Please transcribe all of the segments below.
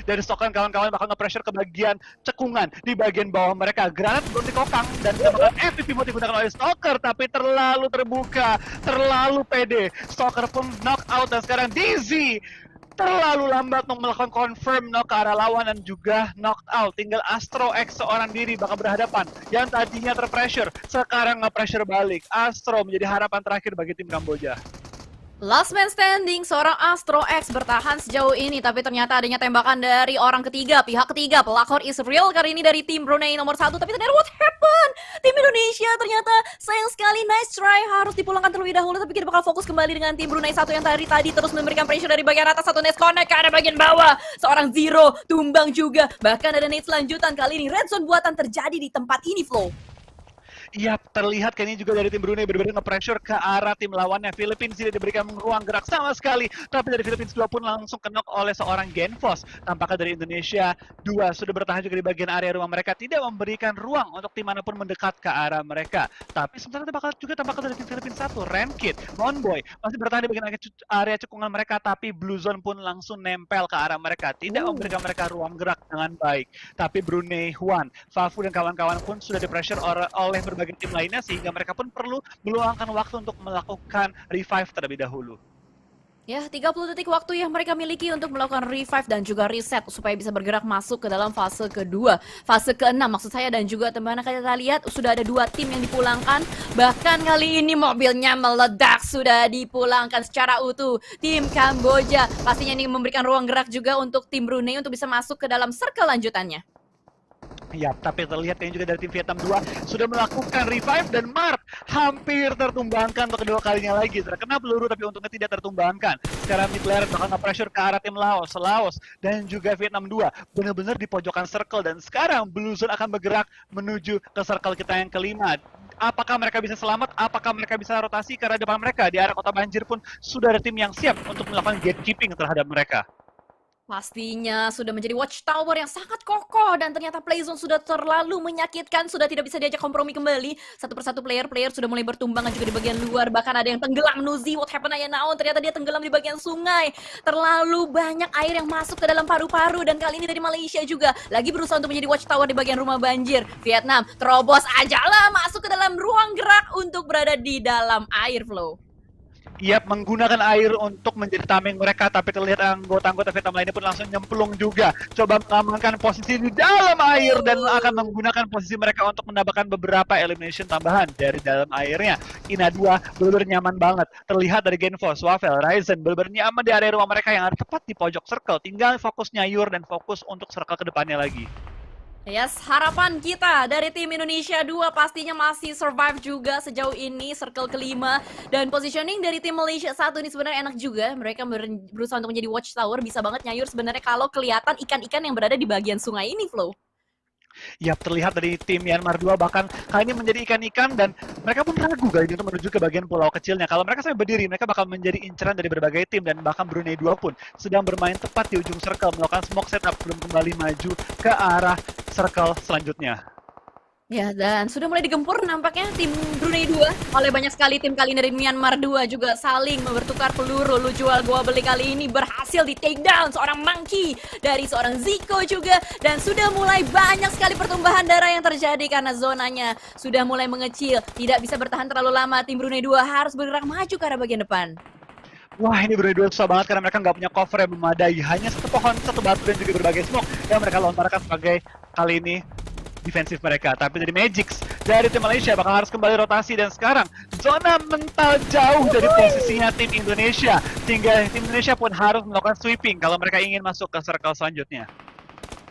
dari Stalker kawan-kawan bakal nge-pressure ke bagian cekungan di bagian bawah mereka. Granat belum dikokang dan tembakan MVP mau digunakan oleh Stalker, tapi terlalu terbuka, terlalu pede. Stalker pun knock out dan sekarang Dizzy terlalu lambat untuk melakukan confirm knock ke arah lawan dan juga knock out. Tinggal Astro X seorang diri bakal berhadapan. Yang tadinya terpressure, sekarang nge-pressure balik. Astro menjadi harapan terakhir bagi tim Kamboja. Last man standing, seorang Astro X bertahan sejauh ini, tapi ternyata adanya tembakan dari orang ketiga, pihak ketiga. Pelakor is real kali ini dari tim Brunei nomor 1, tapi ternyata what happened? Tim Indonesia ternyata sayang sekali, nice try, harus dipulangkan terlebih dahulu, tapi kita bakal fokus kembali dengan tim Brunei 1 yang tadi terus memberikan pressure dari bagian atas, satu nets connect ke arah bagian bawah. Seorang Zero tumbang juga, bahkan ada nets lanjutan kali ini. Red zone buatan terjadi di tempat ini, Flow. Iya, terlihat kayaknya juga dari tim Brunei benar-benar nge-pressure ke arah tim lawannya. Philippines tidak diberikan ruang gerak sama sekali, tapi dari Philippines 2 pun langsung knock oleh seorang Genfos. Tampaknya dari Indonesia 2 sudah bertahan juga di bagian area rumah mereka, tidak memberikan ruang untuk tim manapun mendekat ke arah mereka. Tapi sementara bakal juga tampaknya dari tim Philippines 1, Rankid, Monboy masih bertahan di bagian area cekungan mereka, tapi Blue Zone pun langsung nempel ke arah mereka, tidak memberikan mereka ruang gerak dengan baik. Tapi Brunei Juan, Fafu dan kawan-kawan pun sudah di-pressure oleh berbagai tim lainnya, sehingga mereka pun perlu meluangkan waktu untuk melakukan revive terlebih dahulu. Ya, 30 detik waktu yang mereka miliki untuk melakukan revive dan juga reset supaya bisa bergerak masuk ke dalam fase kedua. Fase ke-6 maksud saya, dan juga teman-teman kita lihat sudah ada 2 tim yang dipulangkan. Bahkan kali ini mobilnya meledak, sudah dipulangkan secara utuh. Tim Kamboja pastinya ini memberikan ruang gerak juga untuk tim Brunei untuk bisa masuk ke dalam circle lanjutannya. Ya, tapi terlihat kayaknya juga dari tim Vietnam 2 sudah melakukan revive dan Mark hampir tertumbangkan untuk kedua kalinya lagi. Terkena peluru tapi untungnya tidak tertumbangkan. Sekarang mid laner bakal nge-pressure ke arah tim Laos dan juga Vietnam 2 benar-benar di pojokan circle, dan sekarang Blue Zone akan bergerak menuju ke circle kita yang kelima. Apakah mereka bisa selamat? Apakah mereka bisa rotasi ke arah depan mereka? Di arah kota banjir pun sudah ada tim yang siap untuk melakukan gatekeeping terhadap mereka. Pastinya sudah menjadi watchtower yang sangat kokoh, dan ternyata playzone sudah terlalu menyakitkan, sudah tidak bisa diajak kompromi kembali. Satu persatu player sudah mulai bertumbang juga di bagian luar, bahkan ada yang tenggelam. Nuzi, what happened ya Naon? Ternyata dia tenggelam di bagian sungai. Terlalu banyak air yang masuk ke dalam paru-paru, dan kali ini dari Malaysia juga lagi berusaha untuk menjadi watchtower di bagian rumah banjir. Vietnam terobos aja lah masuk ke dalam ruang gerak untuk berada di dalam air, Flow. Ia menggunakan air untuk menjadi tameng mereka, tapi terlihat anggota-anggota Vietnam lainnya pun langsung nyemplung juga. Coba mengamankan posisi di dalam air dan akan menggunakan posisi mereka untuk mendapatkan beberapa elimination tambahan dari dalam airnya. Ina 2 benar-benar nyaman banget. Terlihat dari Genfos, Wafel, Ryzen benar-benar nyaman di area rumah mereka yang ada tepat di pojok circle. Tinggal fokus nyayur dan fokus untuk circle ke depannya lagi. Yes, harapan kita dari tim Indonesia 2 pastinya masih survive juga sejauh ini, circle kelima. Dan positioning dari tim Malaysia 1 ini sebenarnya enak juga. Mereka berusaha untuk menjadi watchtower, bisa banget nyayur sebenarnya kalau kelihatan ikan-ikan yang berada di bagian sungai ini, Flow. Ya, terlihat dari tim Myanmar 2 bahkan kali ini menjadi ikan-ikan, dan mereka pun ragu kali ini untuk menuju ke bagian pulau kecilnya. Kalau mereka sampai berdiri, mereka bakal menjadi inceran dari berbagai tim, dan bahkan Brunei 2 pun sedang bermain tepat di ujung circle, melakukan smoke setup belum kembali maju ke arah circle selanjutnya. Ya, dan sudah mulai digempur nampaknya tim Brunei 2 oleh banyak sekali tim kali ini dari Myanmar 2 juga saling bertukar peluru. Lu jual gua beli kali ini berhasil di take down seorang Monkey dari seorang Zico juga, dan sudah mulai banyak sekali pertumbuhan darah yang terjadi karena zonanya sudah mulai mengecil. Tidak bisa bertahan terlalu lama, tim Brunei 2 harus bergerak maju ke arah bagian depan. Wah, ini Brunei 2 susah banget karena mereka nggak punya cover yang memadai. Hanya satu pohon, satu batu, dan juga berbagai smoke yang mereka lontarkan sebagai kali ini defensif mereka. Tapi dari Magix dari tim Malaysia bakal harus kembali rotasi, dan sekarang zona mental jauh dari posisinya tim Indonesia, sehingga tim Indonesia pun harus melakukan sweeping kalau mereka ingin masuk ke circle selanjutnya.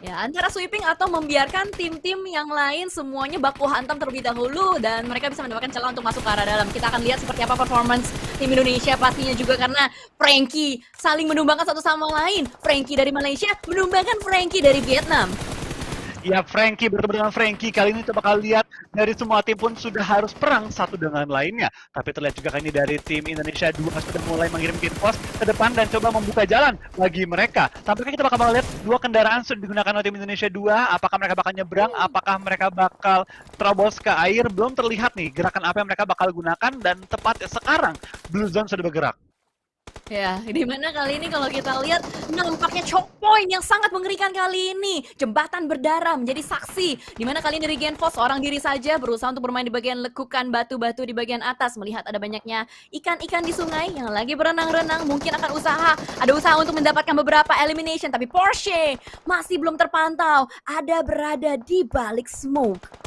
Ya, antara sweeping atau membiarkan tim-tim yang lain semuanya baku hantam terlebih dahulu, dan mereka bisa mendapatkan celah untuk masuk ke arah dalam. Kita akan lihat seperti apa performance tim Indonesia pastinya juga, karena Frankie saling menumbangkan satu sama lain. Frankie dari Malaysia menumbangkan Frankie dari Vietnam. Ya, Frankie bertemu dengan Frankie. Kali ini kita bakal lihat dari semua tim pun sudah harus perang satu dengan lainnya. Tapi terlihat juga kali ini dari tim Indonesia 2 sudah mulai mengirim Genfos ke depan dan coba membuka jalan bagi mereka. Tampaknya kita bakal lihat 2 kendaraan sudah digunakan oleh tim Indonesia 2. Apakah mereka bakal nyebrang? Apakah mereka bakal terobos ke air? Belum terlihat nih gerakan apa yang mereka bakal gunakan, dan tepat sekarang Blue Zone sudah bergerak. Ya, di mana kali ini kalau kita lihat nampaknya choke point yang sangat mengerikan kali ini. Jembatan berdarah menjadi saksi. Di mana kali ini dari Genfos seorang diri saja berusaha untuk bermain di bagian lekukan batu-batu di bagian atas. Melihat ada banyaknya ikan-ikan di sungai yang lagi berenang-renang. Mungkin akan ada usaha untuk mendapatkan beberapa elimination. Tapi Porsche masih belum terpantau. Ada berada di balik smoke.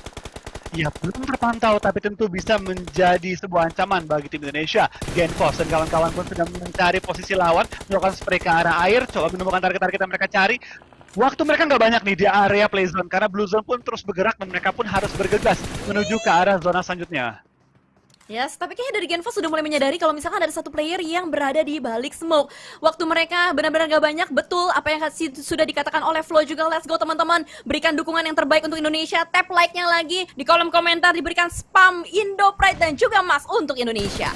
Ya, belum terpantau, tapi tentu bisa menjadi sebuah ancaman bagi tim Indonesia. Genfos dan kawan-kawan pun sedang mencari posisi lawan, melakukan spray ke arah air, coba menemukan target-target yang mereka cari. Waktu mereka nggak banyak nih di area play zone, karena Blue Zone pun terus bergerak dan mereka pun harus bergegas menuju ke arah zona selanjutnya. Yes, tapi kayaknya dari Genfos sudah mulai menyadari kalau misalkan ada satu player yang berada di balik smoke. Waktu mereka benar-benar gak banyak, betul apa yang sudah dikatakan oleh Flo juga. Let's go teman-teman, berikan dukungan yang terbaik untuk Indonesia. Tap like-nya lagi, di kolom komentar diberikan spam Indo Pride dan juga Mas untuk Indonesia.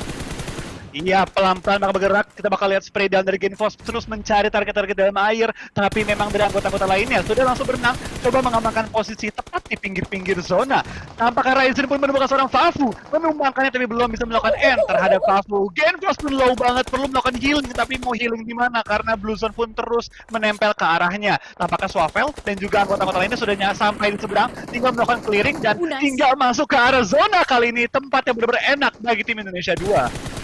Iya, pelan-pelan bakal bergerak. Kita bakal lihat spray down dari Genfos terus mencari target-target dalam air. Tapi memang dari anggota-anggota lainnya sudah langsung berenang, coba mengamankan posisi tepat di pinggir-pinggir zona. Tampaknya Ryzen pun menemukan seorang Fafu, menumbangkannya tapi belum bisa melakukan end terhadap Fafu. Genfos pun low banget, perlu melakukan healing, tapi mau healing di mana? Karena Blue Zone pun terus menempel ke arahnya. Tampaknya Swavel dan juga anggota-anggota lainnya sudah sampai di seberang, tinggal melakukan clearing dan tinggal masuk ke arah zona kali ini. Tempat yang benar-benar enak bagi tim Indonesia 2.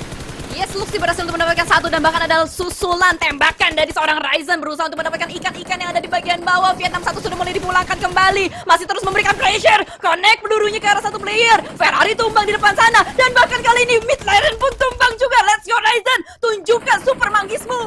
Yes, Luxy berhasil untuk mendapatkan satu dan bahkan ada susulan tembakan dari seorang Ryzen berusaha untuk mendapatkan ikan-ikan yang ada di bagian bawah. Vietnam 1 sudah mulai dipulangkan kembali, masih terus memberikan pressure, connect pelurunya ke arah satu player. Ferrari tumbang di depan sana dan bahkan kali ini mid lane pun tumbang juga. Let's go Ryzen, tunjukkan super manggismu.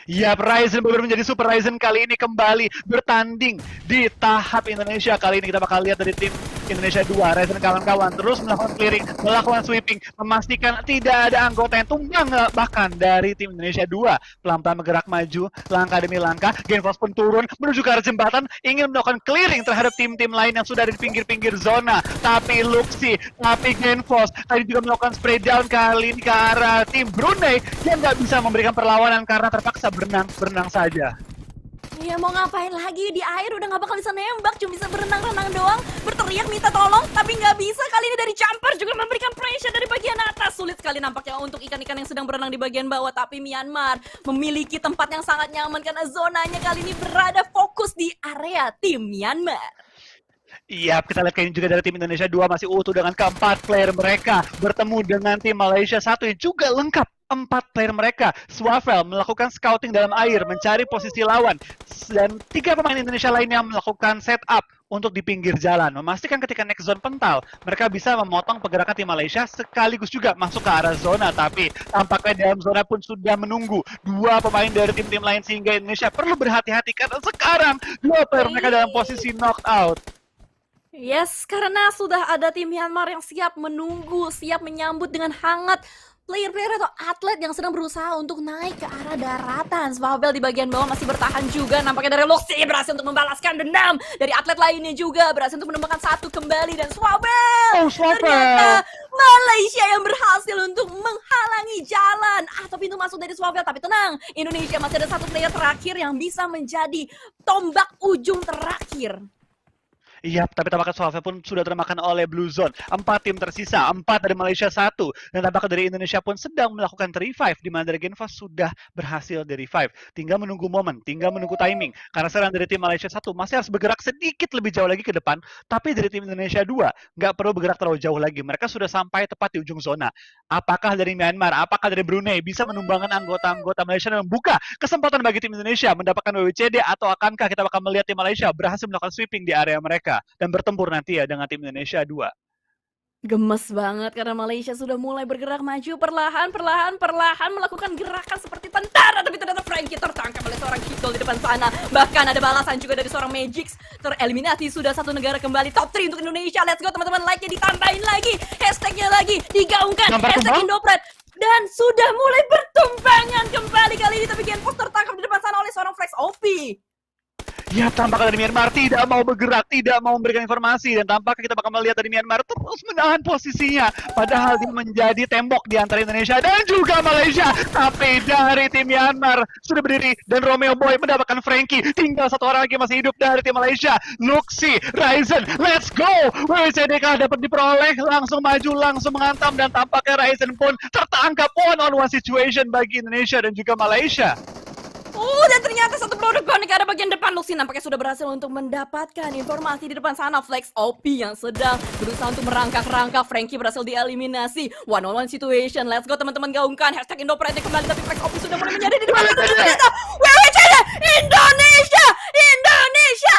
Ya, Ryzen benar menjadi Super Ryzen kali ini kembali bertanding di tahap Indonesia. Kali ini kita bakal lihat dari tim Indonesia 2, Ryzen kawan-kawan terus melakukan clearing, melakukan sweeping, memastikan tidak ada anggota yang tumbang bahkan dari tim Indonesia 2. Pelan-pelan bergerak maju, langkah demi langkah. Genfos pun turun menuju ke arah jembatan, ingin melakukan clearing terhadap tim-tim lain yang sudah ada di pinggir-pinggir zona. Tapi Luxy, tapi Genfos tadi juga melakukan spray down kali ini ke arah tim Brunei yang nggak bisa memberikan perlawanan karena terpaksa berenang saja. Ya mau ngapain lagi, di air udah gak bakal bisa nembak, cuma bisa berenang-renang doang, berteriak minta tolong, tapi nggak bisa. Kali ini dari jumper juga memberikan pressure dari bagian atas. Sulit sekali nampaknya untuk ikan-ikan yang sedang berenang di bagian bawah, tapi Myanmar memiliki tempat yang sangat nyaman karena zonanya kali ini berada fokus di area tim Myanmar. Iya, kita lihat kayaknya juga dari tim Indonesia 2 masih utuh dengan keempat player mereka bertemu dengan tim Malaysia 1 yang juga lengkap. 4 player mereka, Swavel melakukan scouting dalam air, mencari posisi lawan, dan 3 pemain Indonesia lainnya melakukan setup untuk di pinggir jalan, memastikan ketika next zone pental, mereka bisa memotong pergerakan tim Malaysia sekaligus juga masuk ke arah zona. Tapi tampaknya dalam zona pun sudah menunggu 2 pemain dari tim-tim lain sehingga Indonesia perlu berhati-hati karena sekarang 2 player mereka dalam posisi knocked out. Yes, karena sudah ada tim Myanmar yang siap menunggu, siap menyambut dengan hangat player-player atau atlet yang sedang berusaha untuk naik ke arah daratan. Swavel di bagian bawah masih bertahan juga. Nampaknya dari Luxy berhasil untuk membalaskan dendam. Dari atlet lainnya juga berhasil untuk menemukan satu kembali. Dan Swavel, ternyata Malaysia yang berhasil untuk menghalangi jalan atau pintu masuk dari Swavel. Tapi tenang, Indonesia masih ada satu player terakhir yang bisa menjadi tombak ujung terakhir. Iya, tapi tampaknya Swavel pun sudah termakan oleh Blue Zone. 4 tim tersisa, 4 dari Malaysia 1. Dan tampaknya dari Indonesia pun sedang melakukan revive, di mana dari Genfos sudah berhasil di-revive. Tinggal menunggu momen, tinggal menunggu timing. Karena sekarang dari tim Malaysia 1 masih harus bergerak sedikit lebih jauh lagi ke depan. Tapi dari tim Indonesia 2, nggak perlu bergerak terlalu jauh lagi. Mereka sudah sampai tepat di ujung zona. Apakah dari Myanmar, apakah dari Brunei bisa menumbangkan anggota-anggota Malaysia dan membuka kesempatan bagi tim Indonesia mendapatkan WWCD, atau akankah kita bakal melihat tim Malaysia berhasil melakukan sweeping di area mereka dan bertempur nanti ya dengan tim Indonesia 2. Gemes banget karena Malaysia sudah mulai bergerak maju perlahan melakukan gerakan seperti tentara, tapi ternyata Frankie tertangkap oleh seorang Kikol di depan sana. Bahkan ada balasan juga dari seorang Magix, tereliminasi sudah satu negara kembali. Top 3 untuk Indonesia. Let's go teman-teman, like-nya ditambahin lagi, hashtag-nya lagi digaungkan, hashtag Indopred. Dan sudah mulai bertumbangan kembali kali ini, tapi Genfos tertangkap di depan sana oleh seorang Flex OP. Ya, tampaknya dari Myanmar tidak mau bergerak, tidak mau memberikan informasi, dan tampaknya kita bakal melihat dari Myanmar terus menahan posisinya. Padahal dia menjadi tembok di antara Indonesia dan juga Malaysia. Tapi dari tim Myanmar sudah berdiri dan Romeo Boy mendapatkan Frankie. Tinggal satu orang lagi masih hidup dari tim Malaysia. Luxi, Ryzen, let's go! WCDK dapat diperoleh, langsung maju, langsung menghantam, dan tampaknya Ryzen pun tertangkap one-on-one situation bagi Indonesia dan juga Malaysia. Dan ternyata satu produk connect ke arah bagian depan. Luxi nampaknya sudah berhasil untuk mendapatkan informasi di depan sana. Flex OP yang sedang berusaha untuk merangkak-rangkak. Frankie berhasil dieliminasi. One on one situation. Let's go teman-teman, gaungkan hashtag Indopride kembali. Tapi Flex OP sudah mulai menjadi di depan. Ternyata WWCD Indonesia! Indonesia!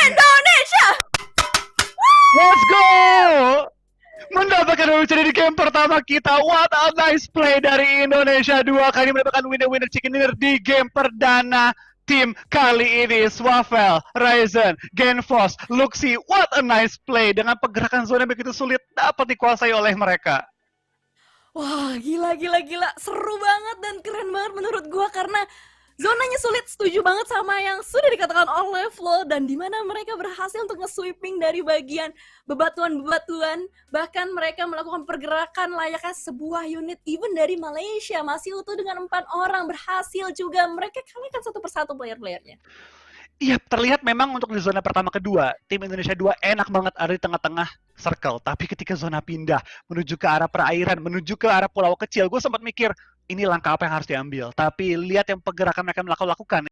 Indonesia! Let's go! Mendapatkan WWCD di game pertama kita. What a nice play dari Indonesia. 2 kali mendapatkan winner chicken dinner di game perdana tim kali ini. Swafel, Ryzen, Genfos, Luxi. What a nice play. Dengan pergerakan zona yang begitu sulit dapat dikuasai oleh mereka. Wah, gila. Seru banget dan keren banget menurut gua karena zonanya sulit. Setuju banget sama yang sudah dikatakan oleh Flo, dan dimana mereka berhasil untuk nge-sweeping dari bagian bebatuan-bebatuan. Bahkan mereka melakukan pergerakan layaknya sebuah unit even dari Malaysia. Masih utuh dengan 4 orang. Berhasil juga mereka kalahkan satu persatu player-playernya. Iya, terlihat memang untuk di zona pertama kedua, tim Indonesia 2 enak banget ada di tengah-tengah circle. Tapi ketika zona pindah menuju ke arah perairan, menuju ke arah pulau kecil, gue sempat mikir, ini langkah apa yang harus diambil. Tapi lihat yang pergerakan mereka lakukan.